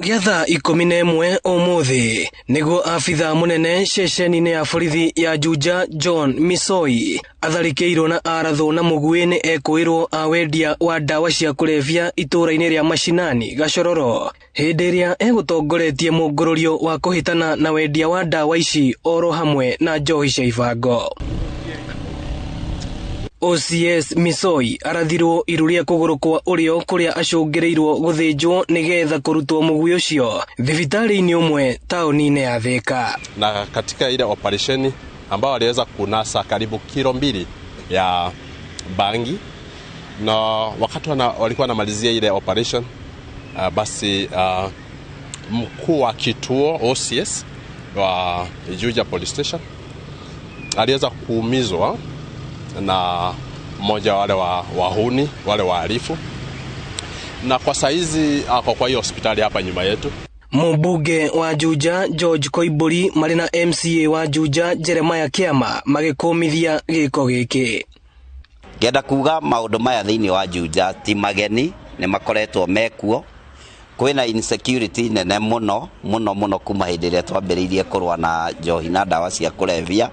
gĩa thaa 11 ũmũthĩ nĩguo afitha mũnene ceceni-inĩ ya borithi ya Juja John Misoi atharĩkĩirwo na arathwo na mũgwĩ nĩ ekũĩrwo a wendia wa ndawa cia kũrebia itũra-inĩ rĩa Mashinani Gashororo hĩndĩ ĩrĩa egũtongoretie mũngũrũrio wa kũhĩtana na wendia wa ndawa ici oro hamwe na njohi cia ibango. OCS Misoi arathirwo iru rĩa kũgũrũ kwa ũrĩo kũrĩa acũngĩrĩirwo gũthĩnjwo nĩgetha kũrutwo mũgwĩ ũcio thibitarĩ-inĩ ũmwe taũni-inĩ ya Thika. Na katika ile operesheni ambao waliweza kunasa karibu kilo 2 ya bangi, na wakati walikuwa wanamalizia ile operation basi mkuu wa kituo OCS wa Juja Police Station aliweza kuumizwa na mmoja wale wahuni wale wahalifu, na kwa saizi ako kwa hiyo hospitali hapa nyuma yetu. Mbunge wa Juja George Koiburi marĩ na MCA wa Juja Jeremiah Kiama magĩkũmithia gĩko gĩkĩ. Ngenda kuga maũndũ maya thĩinĩ wa Juja ti mageni, nĩ makoretwo mekuo. Kwĩna insecurity nene mũno kuma hĩndĩ ĩrĩa twambĩrĩirie kũrũa na njohi na ndawa cia kũrebia,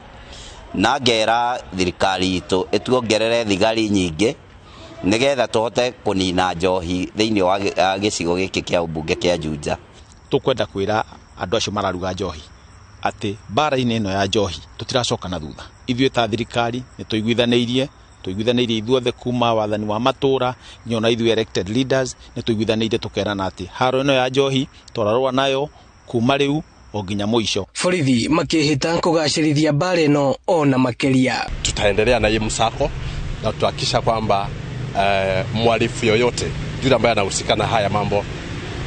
na ngera thirikari itũ ĩtuongerere thigari nyingĩ nĩgetha tũhote kũnina njohi thĩinĩ wa gĩcigo gĩkĩ kĩa ũmbunge kĩa Juja. Tũkwenda kwĩra andũ acio mararuga njohi atĩ mbara-inĩ ĩno ya njohi tũtiracoka na thutha. Ithuĩ ta thirikari nĩ tũiguithanĩirie ithuothe kuma wathani wa matũra nyona ithuĩ elected leaders nĩ tũiguithanĩirie tũkerana atĩ haro ĩno ya njohi tũrarũa nayo kuma rĩu o nginya mũico. Borithi makĩhĩta kũgacĩrithia mbara ĩno ona makĩria. Tutaendelea na hii msako na tuhakikisha kwamba mhalifu yoyote yule ambaye anahusika na haya mambo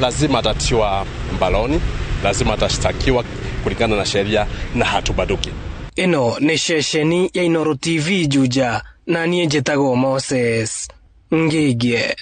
lazima atatiwa mbaloni, lazima atashtakiwa kulingana na sheria na hatubaduki. Ĩno nĩ ceceni ya Inooro TV Juja na niĩ njĩtagwo Moses Ngĩgie.